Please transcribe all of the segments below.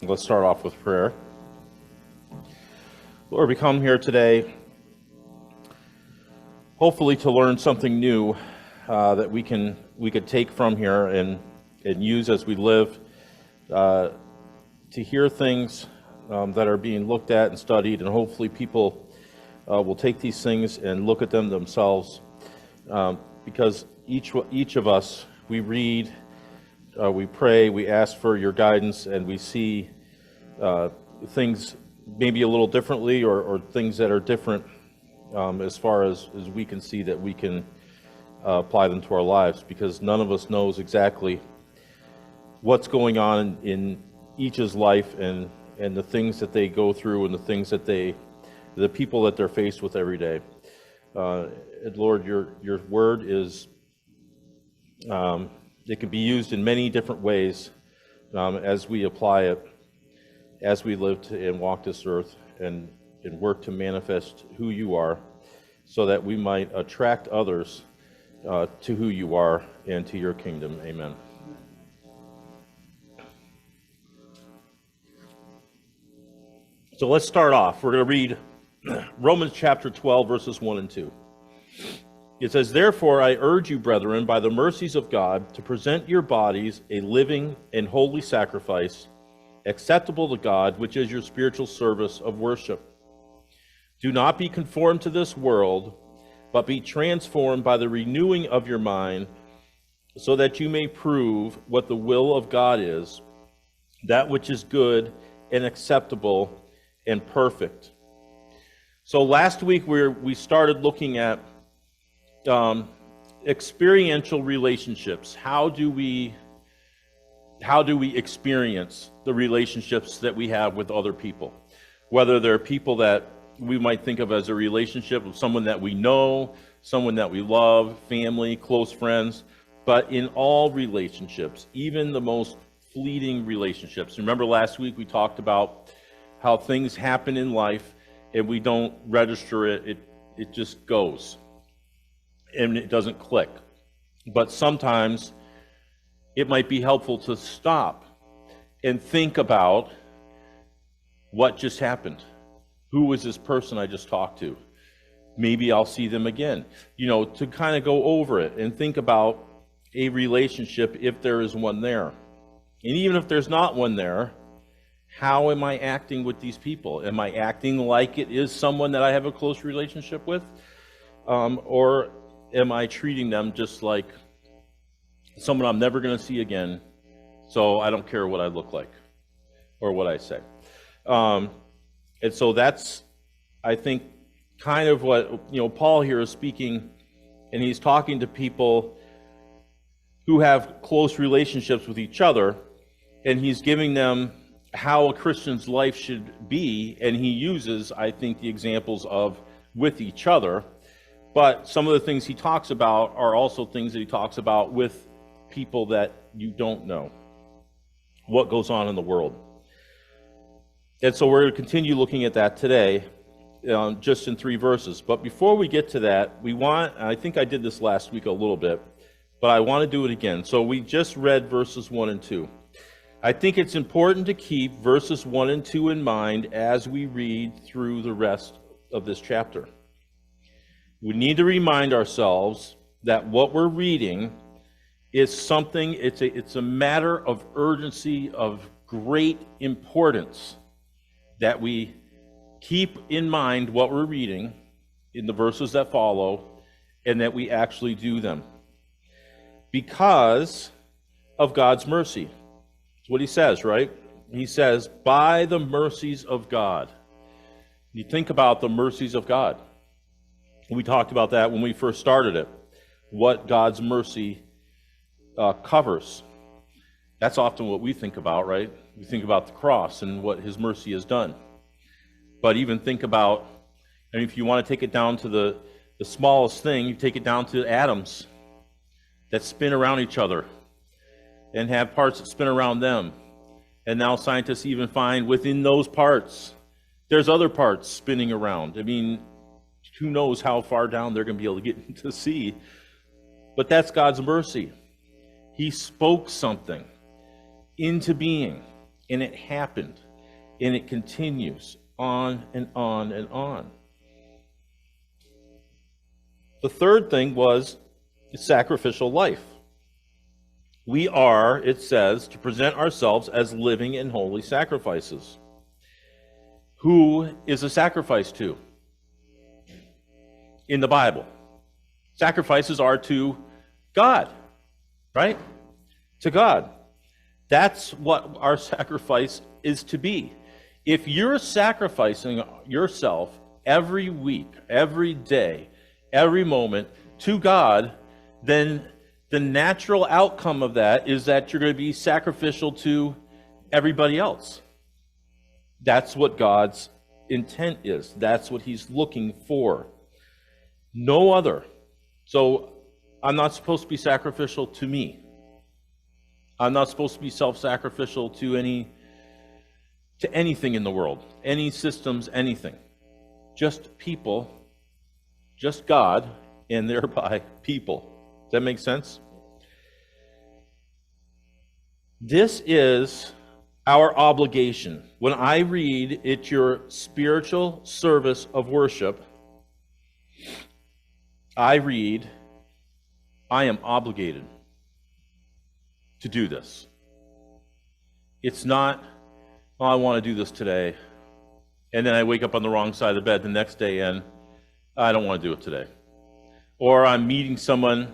Let's start off with prayer. Lord, we come here today, hopefully to learn something new that we could take from here and use as we live, to hear things that are being looked at and studied, and hopefully people will take these things and look at them themselves, because each of us, we read, we pray, we ask for your guidance, and we see things maybe a little differently, or things that are different as far as we can see that we can apply them to our lives, because none of us knows exactly what's going on in each's life and the things that they go through and the things that the people that they're faced with every day. And Lord, your word is, it can be used in many different ways as we apply it, as we live and walk this earth and work to manifest who you are, so that we might attract others to who you are and to your kingdom. Amen. So let's start off. We're going to read Romans chapter 12, verses 1 and 2. It says, "Therefore I urge you, brethren, by the mercies of God, to present your bodies a living and holy sacrifice, acceptable to God, which is your spiritual service of worship. Do not be conformed to this world, but be transformed by the renewing of your mind, so that you may prove what the will of God is, that which is good and acceptable and perfect." So last week we started looking at experiential relationships. How do we experience the relationships that we have with other people? Whether they're people that we might think of as a relationship with someone that we know, someone that we love, family, close friends, but in all relationships, even the most fleeting relationships. Remember last week we talked about how things happen in life and we don't register it, it just goes and it doesn't click. But sometimes it might be helpful to stop and think about what just happened. Who was this person I just talked to? Maybe I'll see them again. To kind of go over it and think about a relationship if there is one there. And even if there's not one there, how am I acting with these people? Am I acting like it is someone that I have a close relationship with? Or am I treating them just like someone I'm never going to see again, so I don't care what I look like or what I say? And so that's, I think, kind of what, Paul here is speaking, and he's talking to people who have close relationships with each other, and he's giving them how a Christian's life should be, and he uses, I think, the examples of with each other, but some of the things he talks about are also things that he talks about with people that you don't know, what goes on in the world. And so we're going to continue looking at that today, just in 3 verses. But before we get to that, I think I did this last week a little bit, but I want to do it again. So we just read verses 1 and 2. I think it's important to keep verses 1 and 2 in mind as we read through the rest of this chapter. We need to remind ourselves that what we're reading is something, it's a matter of urgency, of great importance, that we keep in mind what we're reading in the verses that follow, and that we actually do them because of God's mercy. That's what he says, right? He says, by the mercies of God. You think about the mercies of God. We talked about that when we first started it, what God's mercy covers. That's often what we think about, right? We think about the cross and what his mercy has done. But even think about, if you want to take it down to the smallest thing, you take it down to atoms that spin around each other and have parts that spin around them. And now scientists even find within those parts, there's other parts spinning around. Who knows how far down they're going to be able to get to see. But that's God's mercy. He spoke something into being. And it happened. And it continues on and on and on. The third thing was sacrificial life. We are, it says, to present ourselves as living and holy sacrifices. Who is a sacrifice to? In the Bible. Sacrifices are to God, right? To God. That's what our sacrifice is to be. If you're sacrificing yourself every week, every day, every moment to God, then the natural outcome of that is that you're going to be sacrificial to everybody else. That's what God's intent is. That's what he's looking for. No other. So I'm not supposed to be sacrificial to me. I'm not supposed to be self-sacrificial to anything in the world, any systems, anything. Just people, just God, and thereby people. Does that make sense? This is our obligation. When I read, it's your spiritual service of worship, I read, I am obligated to do this. It's not, oh, I want to do this today, and then I wake up on the wrong side of the bed the next day and I don't want to do it today. Or I'm meeting someone,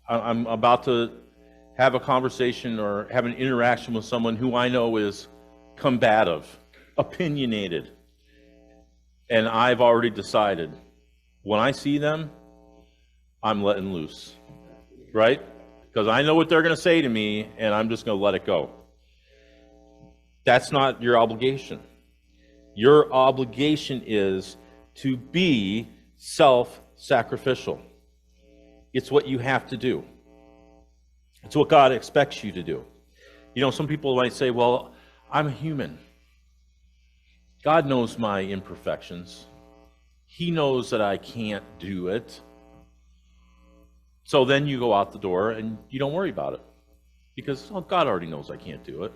I'm about to have a conversation or have an interaction with someone who I know is combative, opinionated, and I've already decided when I see them, I'm letting loose, right? Because I know what they're going to say to me, and I'm just going to let it go. That's not your obligation. Your obligation is to be self-sacrificial. It's what you have to do. It's what God expects you to do. You know, some people might say, well, I'm a human. God knows my imperfections. He knows that I can't do it. So then you go out the door and you don't worry about it. Because, oh, God already knows I can't do it.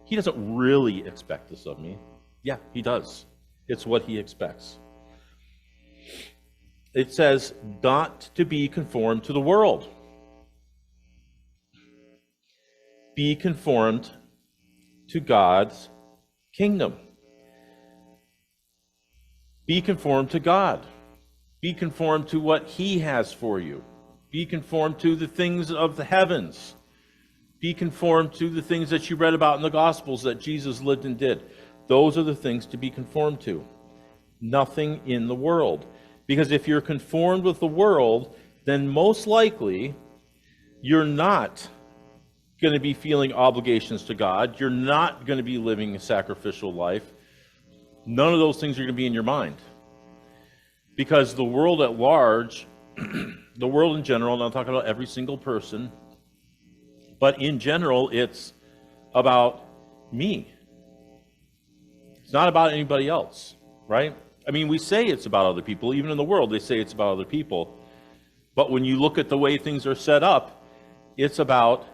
He doesn't really expect this of me. Yeah, he does. It's what he expects. It says, not to be conformed to the world. Be conformed to God's kingdom. Be conformed to God. Be conformed to what he has for you. Be conformed to the things of the heavens. Be conformed to the things that you read about in the Gospels that Jesus lived and did. Those are the things to be conformed to. Nothing in the world. Because if you're conformed with the world, then most likely you're not going to be feeling obligations to God. You're not going to be living a sacrificial life. None of those things are going to be in your mind. Because the world at large, the world in general, and I'm talking about every single person, but in general, it's about me. It's not about anybody else, right? I mean, we say it's about other people. Even in the world, they say it's about other people. But when you look at the way things are set up, it's about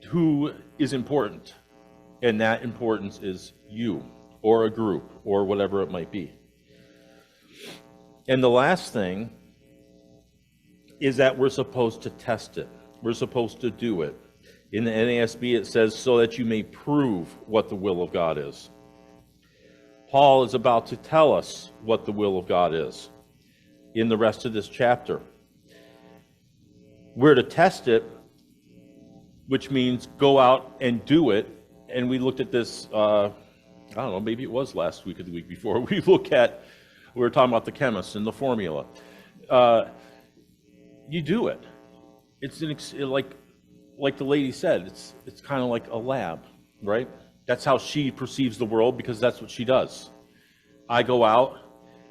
who is important. And that importance is you, or a group, or whatever it might be. And the last thing is that we're supposed to test it. We're supposed to do it. In the NASB, it says, so that you may prove what the will of God is. Paul is about to tell us what the will of God is in the rest of this chapter. We're to test it, which means go out and do it. And we looked at this, I don't know, maybe it was last week or the week before. We were talking about the chemist and the formula. You do it. It's like the lady said, it's kind of like a lab, right? That's how she perceives the world, because that's what she does. I go out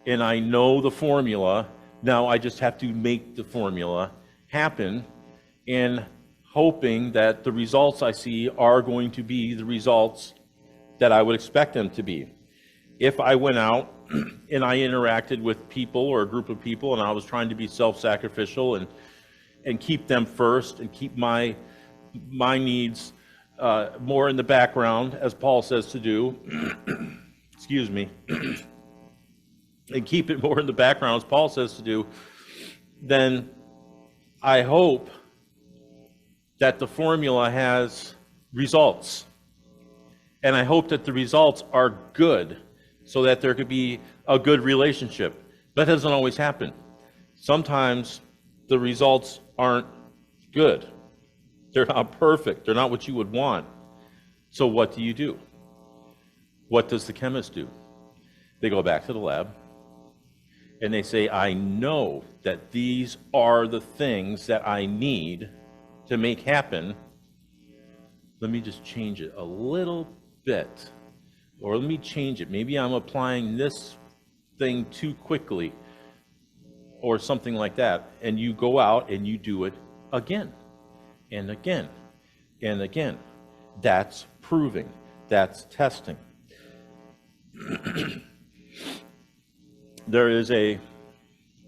and I know the formula. Now I just have to make the formula happen, and hoping that the results I see are going to be the results that I would expect them to be. If I went out and I interacted with people or a group of people and I was trying to be self-sacrificial and keep them first and keep my needs more in the background, as Paul says to do, excuse me, and keep it more in the background, as Paul says to do, then I hope that the formula has results. And I hope that the results are good so that there could be a good relationship. That doesn't always happen. Sometimes the results aren't good. They're not perfect. They're not what you would want. So what do? What does the chemist do? They go back to the lab and they say, I know that these are the things that I need to make happen. Let me just change it a little bit. Or let me change it. Maybe I'm applying this thing too quickly or something like that. And you go out and you do it again and again and again. That's proving. That's testing. There is a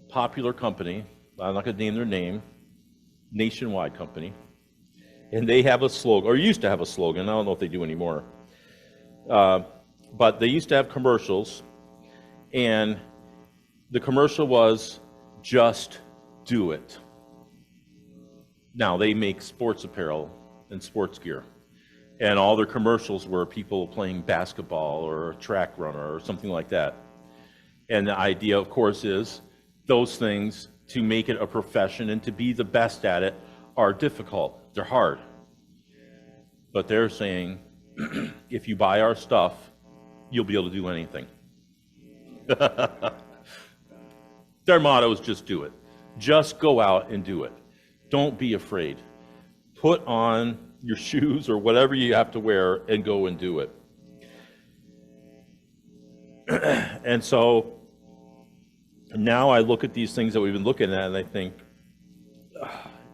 popular company, I'm not going to name their name, nationwide company, and they have a slogan, or used to have a slogan, I don't know if they do anymore, but they used to have commercials, and the commercial was, just do it. Now, they make sports apparel and sports gear, and all their commercials were people playing basketball or a track runner or something like that. And the idea, of course, is those things, to make it a profession and to be the best at it, are difficult. They're hard. But they're saying, if you buy our stuff, you'll be able to do anything. Their motto is just do it. Just go out and do it. Don't be afraid. Put on your shoes or whatever you have to wear and go and do it. And so now I look at these things that we've been looking at and I think,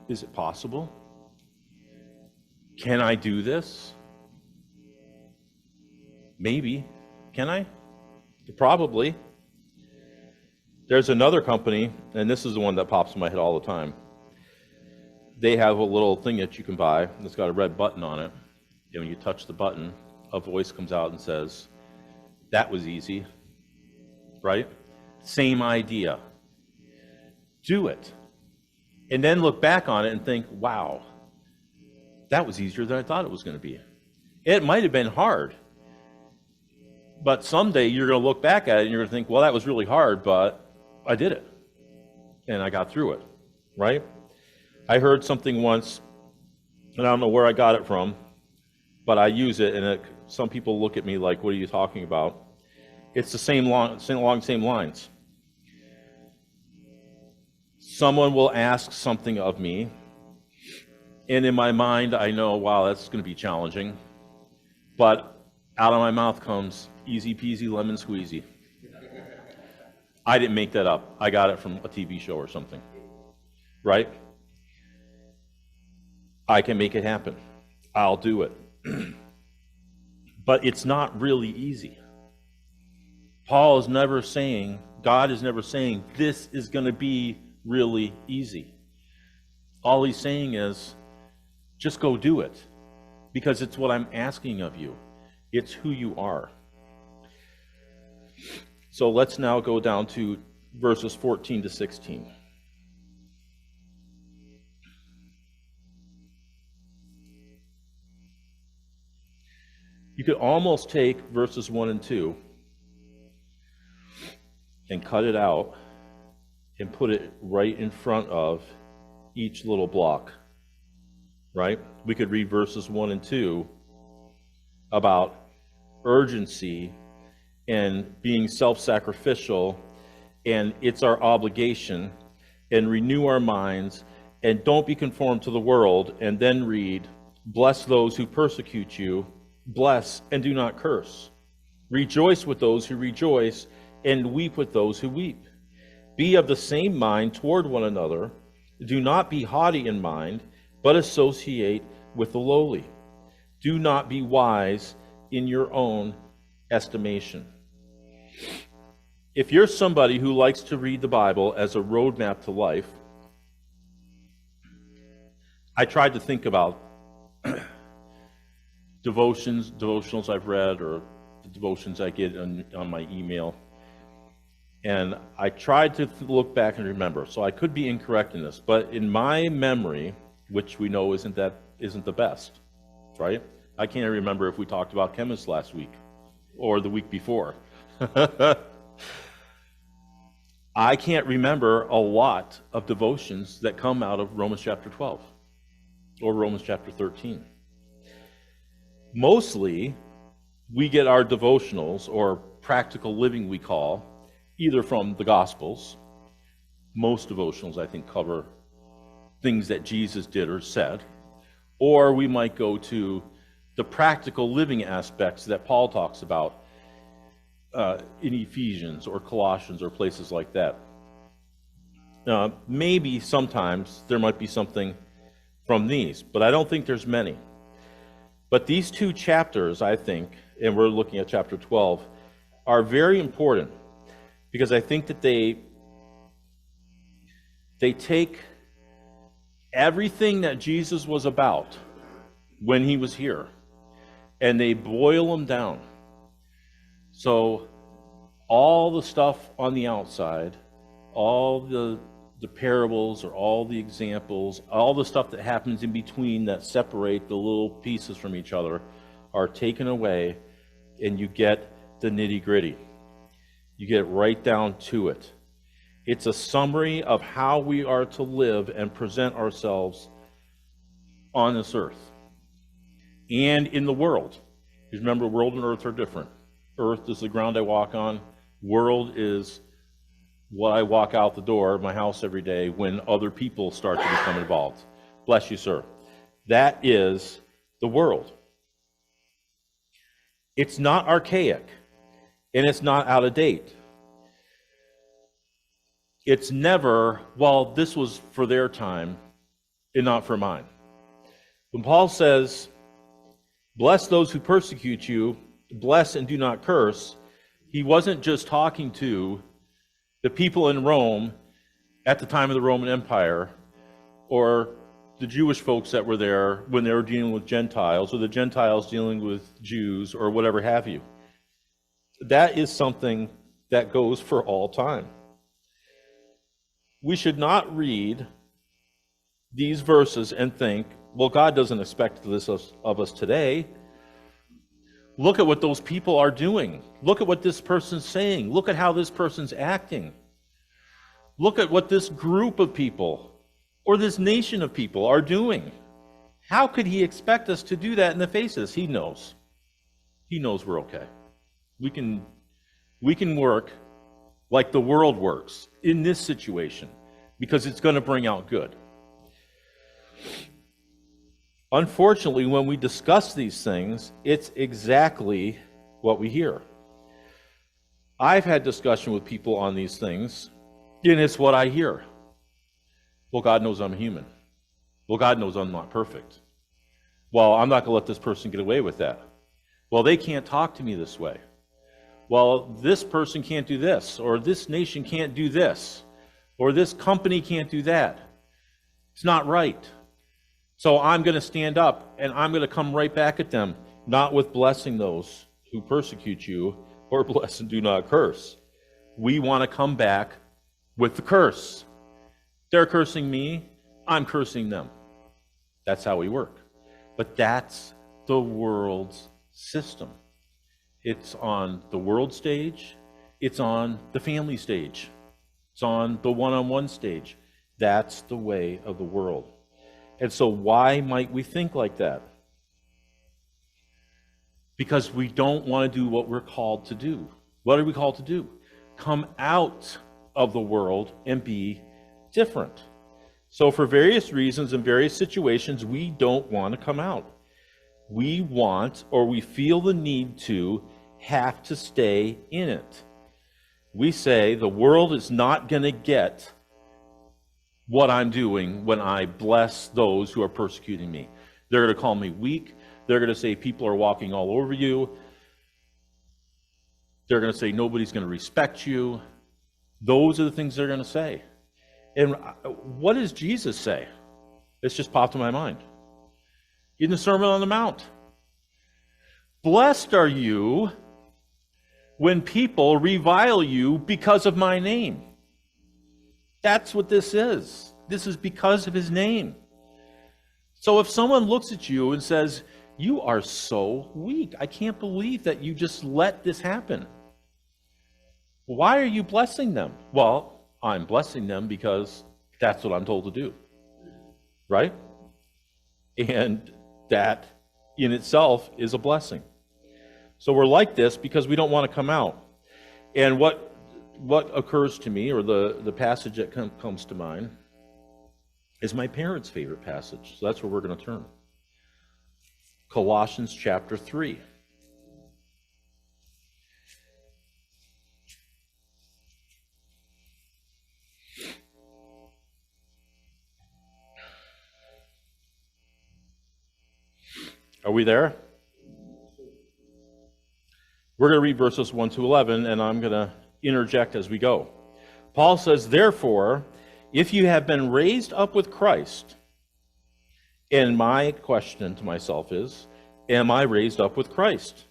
is it possible? Can I do this? Maybe. Can I? Probably. There's another company, and this is the one that pops in my head all the time. They have a little thing that you can buy that's got a red button on it. And when you touch the button, a voice comes out and says, that was easy, right? Same idea. Do it. And then look back on it and think, wow, that was easier than I thought it was going to be. It might have been hard. But someday you're going to look back at it and you're going to think, well, that was really hard, but I did it. And I got through it, right? I heard something once, and I don't know where I got it from, but I use it, and some people look at me like, what are you talking about? It's the same lines. Someone will ask something of me, and in my mind I know, wow, that's going to be challenging. But out of my mouth comes, easy peasy lemon squeezy. I didn't make that up. I got it from a TV show or something, right? I can make it happen. I'll do it. But it's not really easy. Paul is never saying, God is never saying, this is going to be really easy. All he's saying is, just go do it. Because it's what I'm asking of you. It's who you are. So let's now go down to verses 14 to 16. You could almost take verses 1 and 2 and cut it out and put it right in front of each little block, right? We could read verses 1 and 2 about urgency and being self-sacrificial, and it's our obligation, and renew our minds, and don't be conformed to the world, and then read, bless those who persecute you, bless and do not curse. Rejoice with those who rejoice, and weep with those who weep. Be of the same mind toward one another. Do not be haughty in mind, but associate with the lowly. Do not be wise in your own estimation. If you're somebody who likes to read the Bible as a roadmap to life, I tried to think about devotionals I've read, or the devotions I get on my email. And I tried to look back and remember, so I could be incorrect in this, but in my memory, which we know isn't the best, right? I can't remember if we talked about chemists last week or the week before. I can't remember a lot of devotions that come out of Romans chapter 12 or Romans chapter 13. Mostly, we get our devotionals, or practical living we call, either from the Gospels. Most devotionals, I think, cover things that Jesus did or said. Or we might go to the practical living aspects that Paul talks about in Ephesians or Colossians or places like that. Maybe sometimes there might be something from these, but I don't think there's many. But these two chapters, I think, and we're looking at chapter 12, are very important, because I think that they take everything that Jesus was about when he was here, and they boil them down. So all the stuff on the outside, all the parables or all the examples, all the stuff that happens in between that separate the little pieces from each other are taken away, and you get the nitty-gritty. You get right down to it. It's a summary of how we are to live and present ourselves on this earth and in the world. Because remember, world and earth are different. Earth is the ground I walk on. World is what I walk out the door of my house every day when other people start to become involved. Bless you, sir. That is the world. It's not archaic, and it's not out of date. It's never, well, this was for their time and not for mine. When Paul says, bless those who persecute you, bless and do not curse, he wasn't just talking to the people in Rome at the time of the Roman Empire, or the Jewish folks that were there when they were dealing with Gentiles, or the Gentiles dealing with Jews, or whatever have you. That is something that goes for all time. We should not read these verses and think, well, God doesn't expect this of us today. Look at what those people are doing. Look at what this person's saying. Look at how this person's acting. Look at what this group of people or this nation of people are doing. How could he expect us to do that in the face of this? He knows. He knows we're okay. We can work like the world works in this situation, because it's going to bring out good. Unfortunately, when we discuss these things, it's exactly what we hear. I've had discussion with people on these things, and it's what I hear. Well, God knows I'm human. Well, God knows I'm not perfect. Well, I'm not going to let this person get away with that. Well, they can't talk to me this way. Well, this person can't do this, or this nation can't do this, or this company can't do that. It's not right. So I'm going to stand up, and I'm going to come right back at them, not with blessing those who persecute you, or bless and do not curse. We want to come back with the curse. They're cursing me, I'm cursing them. That's how we work. But that's the world's system. It's on the world stage, it's on the family stage, it's on the one-on-one stage. That's the way of the world. And so why might we think like that? Because we don't want to do what we're called to do. What are we called to do? Come out of the world and be different. So for various reasons and various situations, we don't want to come out. We want, or we feel the need to, have to stay in it. We say the world is not going to get what I'm doing when I bless those who are persecuting me. They're going to call me weak. They're going to say people are walking all over you. They're going to say nobody's going to respect you. Those are the things they're going to say. And what does Jesus say? It's just popped in my mind. In the Sermon on the Mount. Blessed are you when people revile you because of my name. That's what this is. This is because of his name. So if someone looks at you and says, you are so weak, I can't believe that you just let this happen. Why are you blessing them? Well, I'm blessing them because that's what I'm told to do, right? And that in itself is a blessing. So we're like this because we don't want to come out. And what occurs to me, or the passage that comes to mind, is my parents' favorite passage. So that's where we're going to turn. Colossians chapter 3. Are we there? We're going to read verses 1 to 11, and I'm going to interject as we go. Paul says, therefore, if you have been raised up with Christ, and my question to myself is, am I raised up with Christ?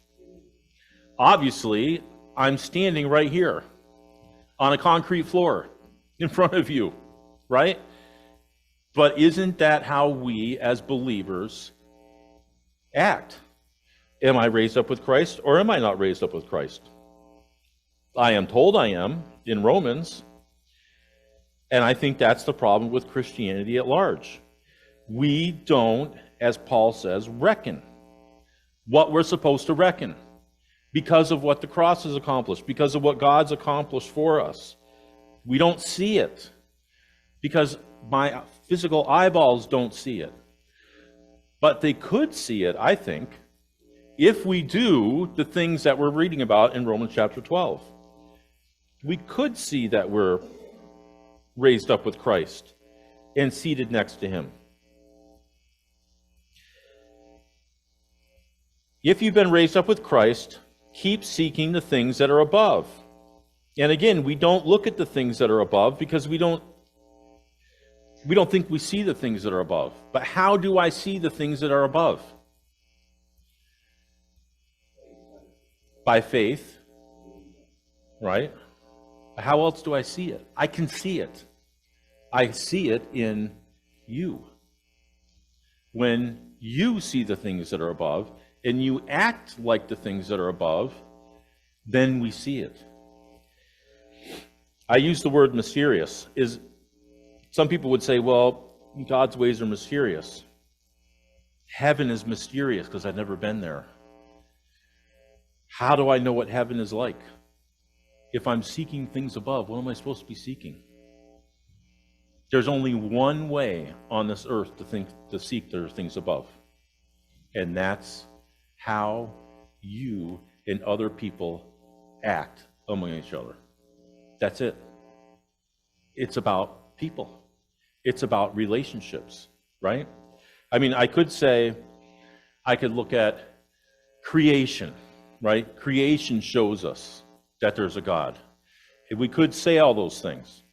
Obviously, I'm standing right here on a concrete floor in front of you, right? But isn't that how we as believers act? Am I raised up with Christ, or am I not raised up with Christ? I am told I am in Romans, and I think that's the problem with Christianity at large. We don't, as Paul says, reckon what we're supposed to reckon because of what the cross has accomplished, because of what God's accomplished for us. We don't see it because my physical eyeballs don't see it. But they could see it, I think, if we do the things that we're reading about in Romans chapter 12. We could see that we're raised up with Christ and seated next to him. If you've been raised up with Christ, keep seeking the things that are above. And again, we don't look at the things that are above because we don't think we see the things that are above. But how do I see the things that are above? By faith, right? How else do I see it? I can see it. I see it in you. When you see the things that are above, and you act like the things that are above, then we see it. I use the word mysterious. Some people would say, well, God's ways are mysterious. Heaven is mysterious because I've never been there. How do I know what heaven is like? If I'm seeking things above, what am I supposed to be seeking? There's only one way on this earth to seek those things above. And that's how you and other people act among each other. That's it. It's about people. It's about relationships, right? I mean, I could look at creation, right? Creation shows us that there's a God. We could say all those things.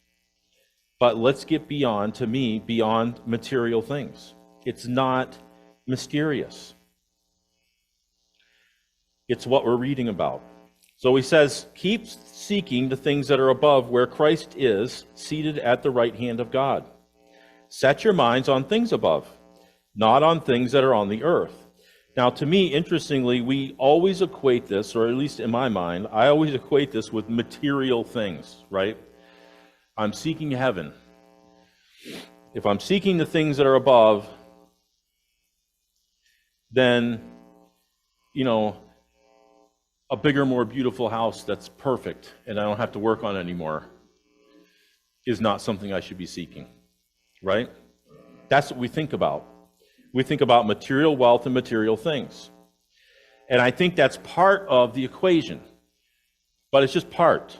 But let's get beyond material things. It's not mysterious. It's what we're reading about. So he says, keep seeking the things that are above where Christ is, seated at the right hand of God. Set your minds on things above, not on things that are on the earth. Now, to me, interestingly, we always equate this, or at least in my mind, I always equate this with material things, right? I'm seeking heaven. If I'm seeking the things that are above, then, a bigger, more beautiful house that's perfect and I don't have to work on anymore is not something I should be seeking, right? That's what we think about. We think about material wealth and material things. And I think that's part of the equation, but it's just part.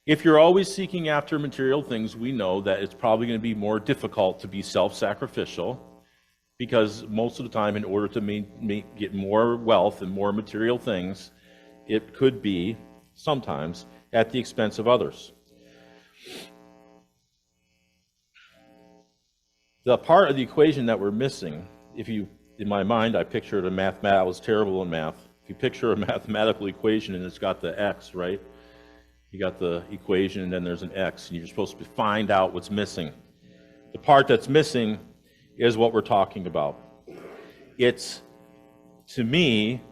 If you're always seeking after material things, we know that it's probably going to be more difficult to be self-sacrificial, because most of the time, in order to get more wealth and more material things, it could be sometimes at the expense of others. The part of the equation that we're missing, if you in my mind, I pictured I was terrible in math. If you picture a mathematical equation and it's got the x, right? You got the equation and then there's an x, and you're supposed to find out what's missing. The part that's missing is what we're talking about. It's, to me,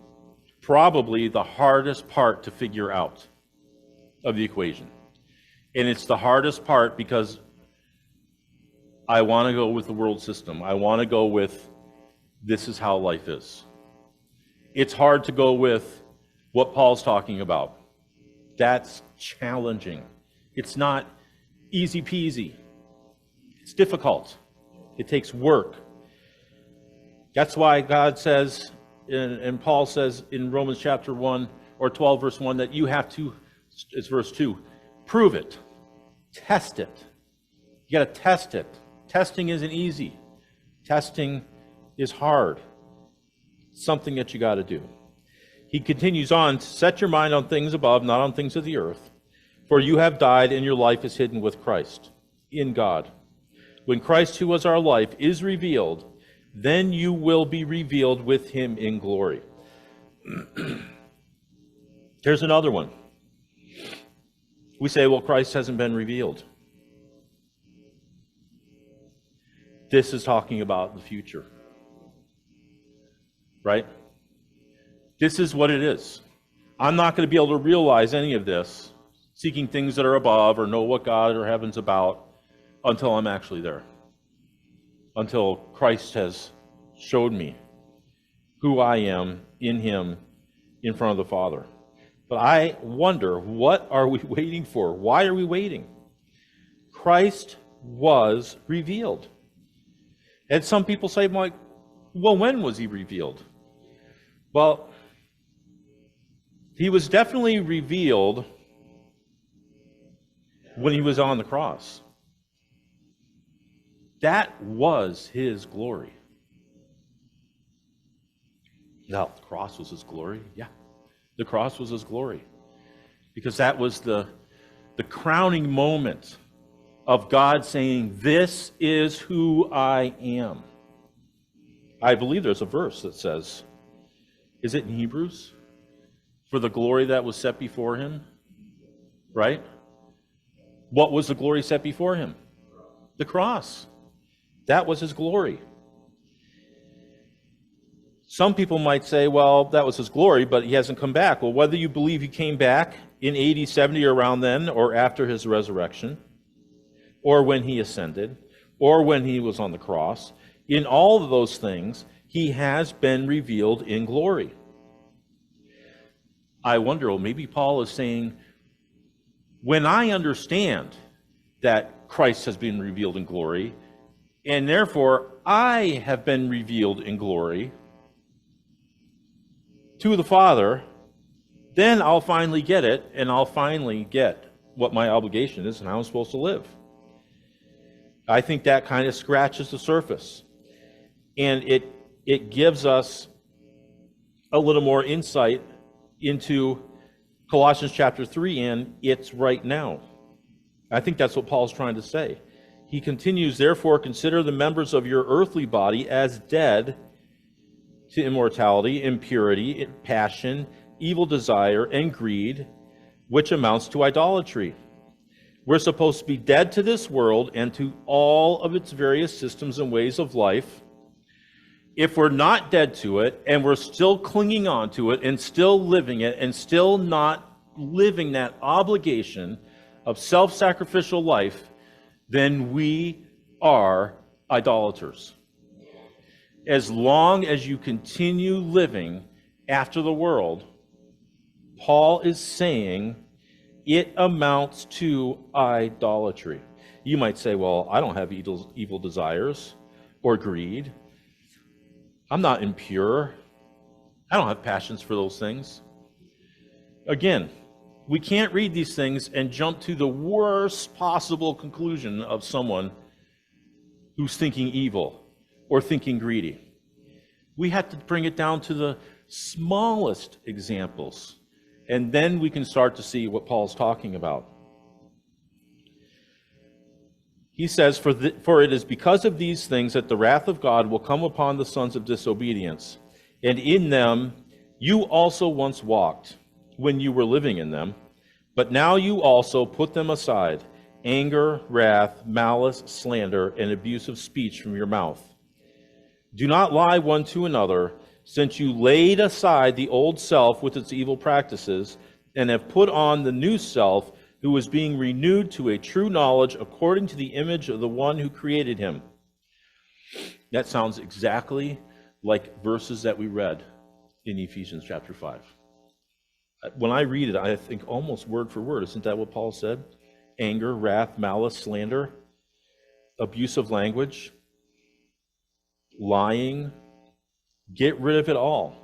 probably the hardest part to figure out of the equation. And it's the hardest part because I want to go with the world system. I want to go with this is how life is. It's hard to go with what Paul's talking about. That's challenging. It's not easy peasy. It's difficult. It takes work. That's why God says, and Paul says in Romans chapter 1 or 12 verse 1 that you have to, it's verse 2, prove it. Test it. You got to test it. Testing isn't easy. Testing is hard. It's something that you got to do. He continues on, set your mind on things above, not on things of the earth. For you have died, and your life is hidden with Christ in God. When Christ, who was our life, is revealed, then you will be revealed with him in glory. Here's another one. We say, well, Christ hasn't been revealed. This is talking about the future. Right? This is what it is. I'm not going to be able to realize any of this, seeking things that are above or know what God or heaven's about, until I'm actually there. Until Christ has showed me who I am in him in front of the Father. But I wonder, what are we waiting for? Why are we waiting? Christ was revealed. And some people say, well, when was he revealed? Well, he was definitely revealed when he was on the cross. That was his glory. Now, the cross was his glory? Yeah, the cross was his glory. Because that was the crowning moment of God saying, this is who I am. I believe there's a verse that says, is it in Hebrews? For the glory that was set before him, right? What was the glory set before him? The cross. That was his glory. Some people might say, well, that was his glory, but he hasn't come back. Well, whether you believe he came back in 80, 70 or around then, or after his resurrection, or when he ascended, or when he was on the cross, in all of those things, he has been revealed in glory. I wonder, well, maybe Paul is saying, when I understand that Christ has been revealed in glory, and therefore I have been revealed in glory to the Father, then I'll finally get it, and I'll finally get what my obligation is and how I'm supposed to live. I think that kind of scratches the surface. And it gives us a little more insight into Colossians chapter 3 and it's right now. I think that's what Paul's trying to say. He continues, therefore, consider the members of your earthly body as dead to immorality, impurity, passion, evil desire, and greed, which amounts to idolatry. We're supposed to be dead to this world and to all of its various systems and ways of life. If we're not dead to it and we're still clinging on to it and still living it and still not living that obligation of self-sacrificial life, then we are idolaters. As long as you continue living after the world, Paul is saying it amounts to idolatry. You might say, well, I don't have evil desires or greed. I'm not impure. I don't have passions for those things. Again, we can't read these things and jump to the worst possible conclusion of someone who's thinking evil or thinking greedy. We have to bring it down to the smallest examples, and then we can start to see what Paul's talking about. He says, for it is because of these things that the wrath of God will come upon the sons of disobedience. And in them you also once walked, when you were living in them. But now you also put them aside, anger, wrath, malice, slander, and abusive speech from your mouth. Do not lie one to another, since you laid aside the old self with its evil practices, and have put on the new self, who is being renewed to a true knowledge according to the image of the one who created him. That sounds exactly like verses that we read in Ephesians chapter 5. When I read it, I think almost word for word. Isn't that what Paul said? Anger, wrath, malice, slander, abusive language, lying. Get rid of it all.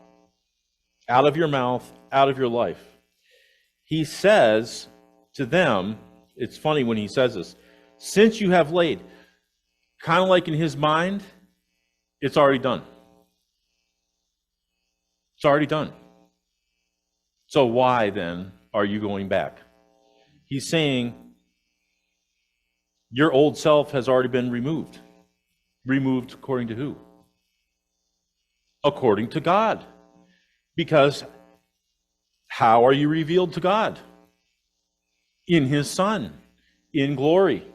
Out of your mouth, out of your life. He says to them, it's funny when he says this, since you have laid, kind of like in his mind, it's already done. It's already done. So why then are you going back? He's saying your old self has already been removed. Removed according to who? According to God. Because how are you revealed to God? In his Son, in glory.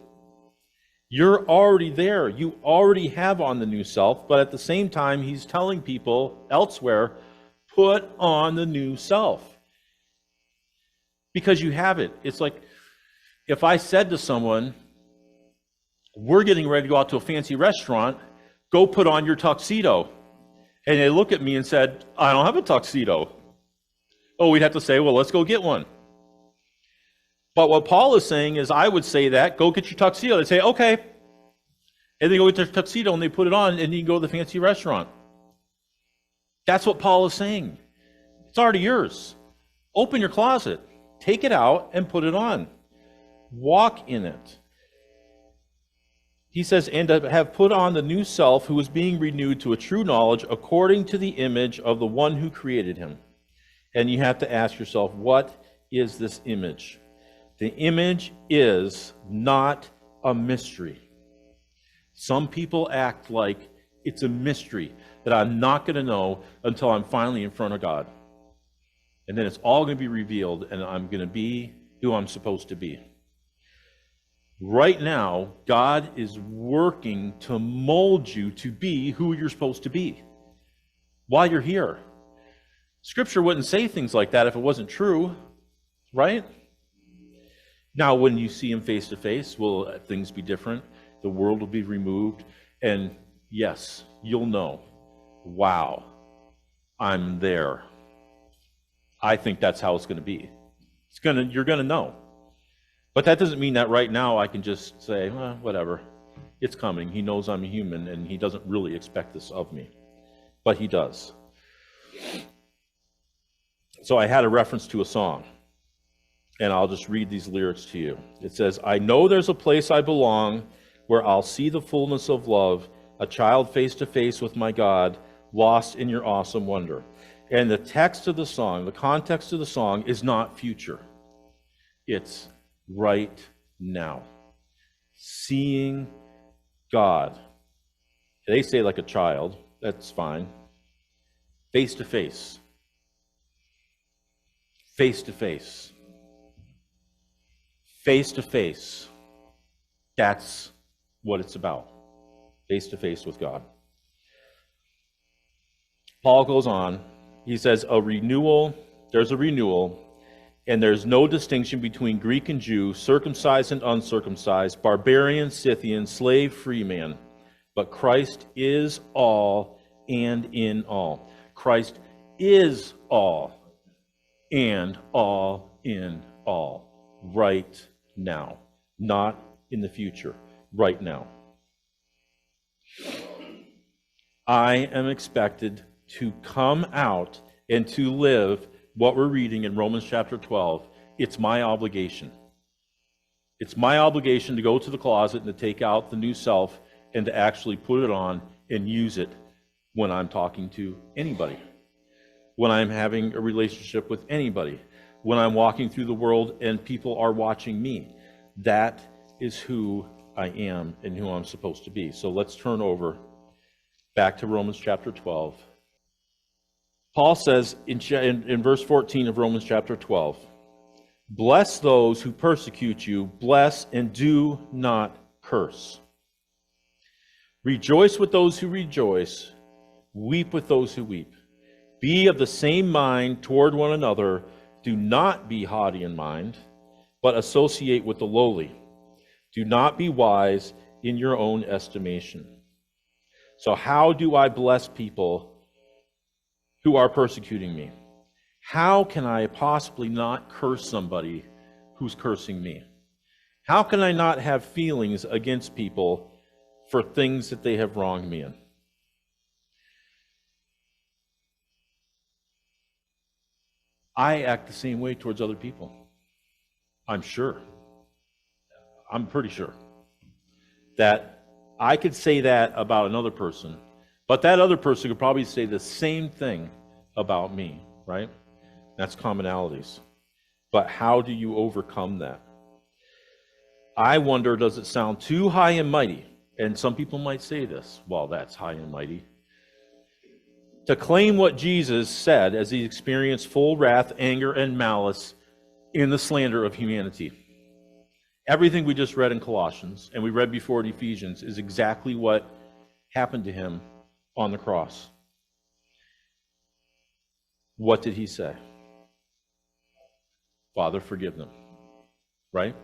You're already there. You already have on the new self, but at the same time, he's telling people elsewhere, put on the new self. Because you have it. It's like if I said to someone, we're getting ready to go out to a fancy restaurant, go put on your tuxedo. And they look at me and said, I don't have a tuxedo. Oh, we'd have to say, well, let's go get one. But what Paul is saying is, I would say that, go get your tuxedo. They say, okay. And they go get their tuxedo and they put it on and you can go to the fancy restaurant. That's what Paul is saying. It's already yours. Open your closet. Take it out and put it on. Walk in it. He says, and to have put on the new self who is being renewed to a true knowledge according to the image of the one who created him. And you have to ask yourself, what is this image? The image is not a mystery. Some people act like it's a mystery that I'm not going to know until I'm finally in front of God. And then it's all going to be revealed and I'm going to be who I'm supposed to be. Right now, God is working to mold you to be who you're supposed to be while you're here. Scripture wouldn't say things like that if it wasn't true, right? Now, when you see him face to face, will things be different? The world will be removed. And yes, you'll know, wow, I'm there. I think that's how it's going to be. You're going to know. But that doesn't mean that right now I can just say, well, whatever. It's coming. He knows I'm a human and he doesn't really expect this of me. But he does. So I had a reference to a song. And I'll just read these lyrics to you. It says, I know there's a place I belong where I'll see the fullness of love, a child face to face with my God, lost in your awesome wonder. And the text of the song, the context of the song is not future. It's right now. Seeing God. They say like a child. That's fine. Face to face. Face to face. Face to face. That's what it's about. Face to face with God. Paul goes on. He says, there's a renewal, and there's no distinction between Greek and Jew, circumcised and uncircumcised, barbarian, Scythian, slave, free man. But Christ is all and in all. Christ is all and all in all. Right now. Not in the future. Right now. I am expected to come out and to live what we're reading in Romans chapter 12. It's my obligation. It's my obligation to go to the closet and to take out the new self and to actually put it on and use it when I'm talking to anybody, when I'm having a relationship with anybody, when I'm walking through the world and people are watching me. That is who I am and who I'm supposed to be. So let's turn over back to Romans chapter 12. Paul says in verse 14 of Romans chapter 12, bless those who persecute you, bless and do not curse. Rejoice with those who rejoice, weep with those who weep. Be of the same mind toward one another. Do not be haughty in mind, but associate with the lowly. Do not be wise in your own estimation. So how do I bless people who are persecuting me? How can I possibly not curse somebody who's cursing me? How can I not have feelings against people for things that they have wronged me in? I act the same way towards other people. I'm sure. I'm pretty sure that I could say that about another person, but that other person could probably say the same thing about me, right? That's commonalities. But how do you overcome that? I wonder, does it sound too high and mighty? And some people might say this, well, that's high and mighty. To claim what Jesus said as he experienced full wrath, anger, and malice in the slander of humanity. Everything we just read in Colossians, and we read before in Ephesians, is exactly what happened to him on the cross. What did he say? Father, forgive them. Right?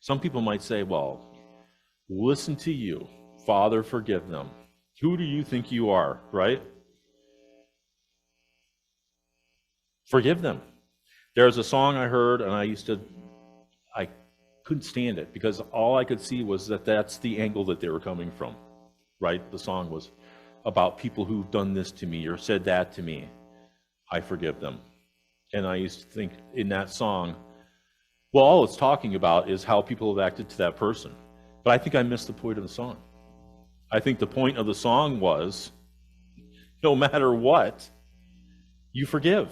Some people might say, well, listen to you. Father, forgive them. Who do you think you are? Right? Forgive them. There's a song I heard, and I couldn't stand it because all I could see was that that's the angle that they were coming from, right? The song was about people who've done this to me or said that to me. I forgive them. And I used to think in that song, well, all it's talking about is how people have acted to that person. But I think I missed the point of the song. I think the point of the song was, no matter what, you forgive.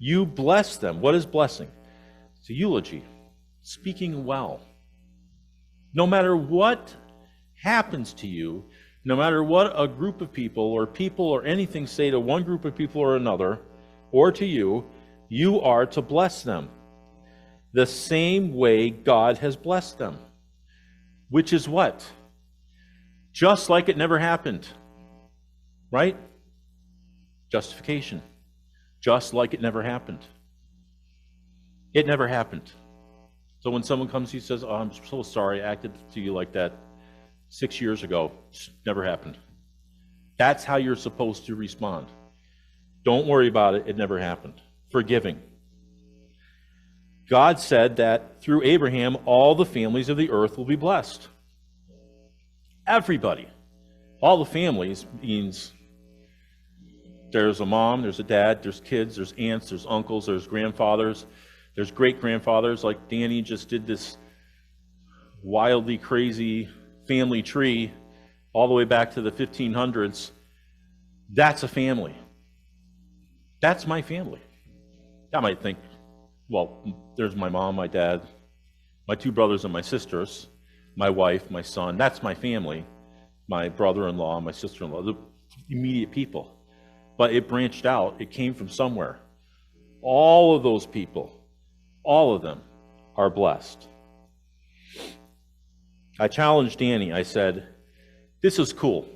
You bless them. What is blessing? It's a eulogy. Speaking well. No matter what happens to you, no matter what a group of people or anything say to one group of people or another, or to you, you are to bless them the same way God has blessed them. Which is what? Just like it never happened. Right? Justification. Just like it never happened. It never happened. So when someone comes to you and says, oh, I'm so sorry I acted to you like that 6 years ago, it never happened. That's how you're supposed to respond. Don't worry about it, it never happened. Forgiving. God said that through Abraham, all the families of the earth will be blessed. Everybody. All the families means there's a mom, there's a dad, there's kids, there's aunts, there's uncles, there's grandfathers, there's great-grandfathers. Like Danny just did this wildly crazy family tree all the way back to the 1500s. That's a family. That's my family. I might think, well, there's my mom, my dad, my two brothers and my sisters, my wife, my son. That's my family. My brother-in-law, my sister-in-law, the immediate people. But it branched out. It came from somewhere. All of those people, all of them are blessed. I challenged Danny. I said, this is cool.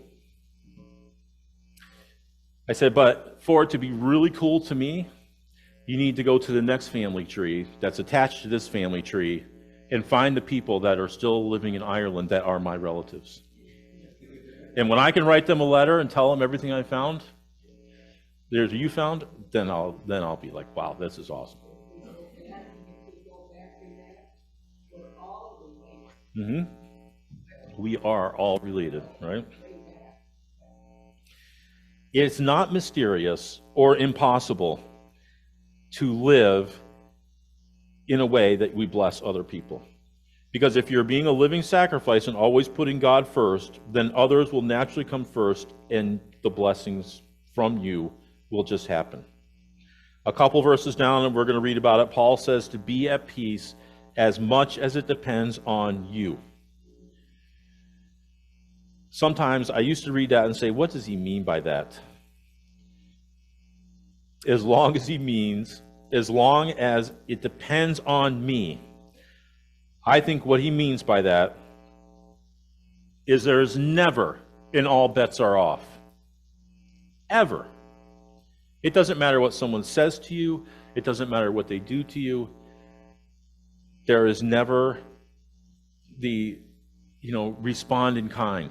I said, but for it to be really cool to me, you need to go to the next family tree that's attached to this family tree and find the people that are still living in Ireland that are my relatives. And when I can write them a letter and tell them everything I found, there's you found, then I'll be like, wow, this is awesome. Mm-hmm. We are all related, right? It's not mysterious or impossible to live in a way that we bless other people. Because if you're being a living sacrifice and always putting God first, then others will naturally come first and the blessings from you will just happen. A couple verses down, and we're going to read about it. Paul says to be at peace as much as it depends on you. Sometimes I used to read that and say, what does he mean by that? As long as it depends on me. I think what he means by that is there's never an all bets are off. Ever. It doesn't matter what someone says to you. It doesn't matter what they do to you. There is never the, respond in kind.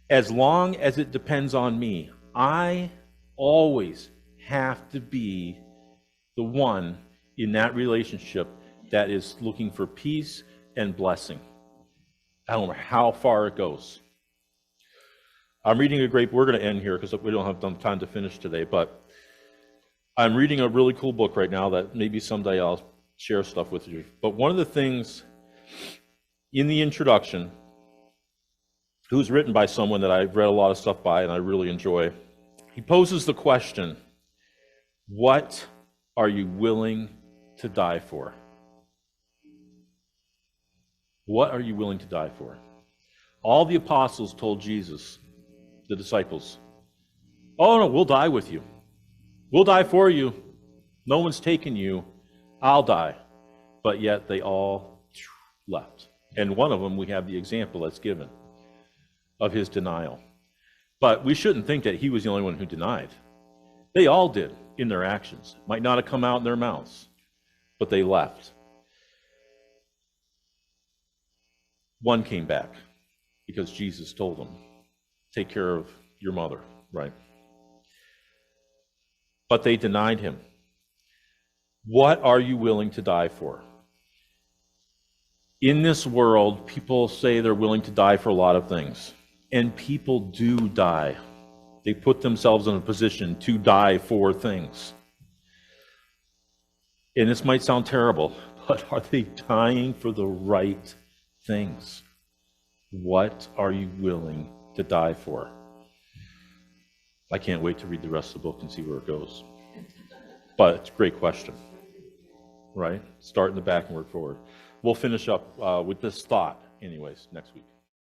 As long as it depends on me, I always have to be the one in that relationship that is looking for peace and blessing. I don't know how far it goes. I'm reading we're going to end here because we don't have time to finish today, but I'm reading a really cool book right now that maybe someday I'll share stuff with you. But one of the things in the introduction, it was written by someone that I've read a lot of stuff by and I really enjoy. He poses the question, what are you willing to die for? What are you willing to die for? All the apostles told Jesus, the disciples, oh no, we'll die with you. We'll die for you. No one's taken you. I'll die. But yet they all left. And one of them, we have the example that's given of his denial. But we shouldn't think that he was the only one who denied. They all did in their actions. Might not have come out in their mouths, but they left. One came back because Jesus told them, take care of your mother, right? But they denied him. What are you willing to die for? In this world, people say they're willing to die for a lot of things. And people do die. They put themselves in a position to die for things. And this might sound terrible, but are they dying for the right things? What are you willing to die for? I can't wait to read the rest of the book and see where it goes. But it's a great question, right? Start in the back and work forward. We'll finish up with this thought anyways next week.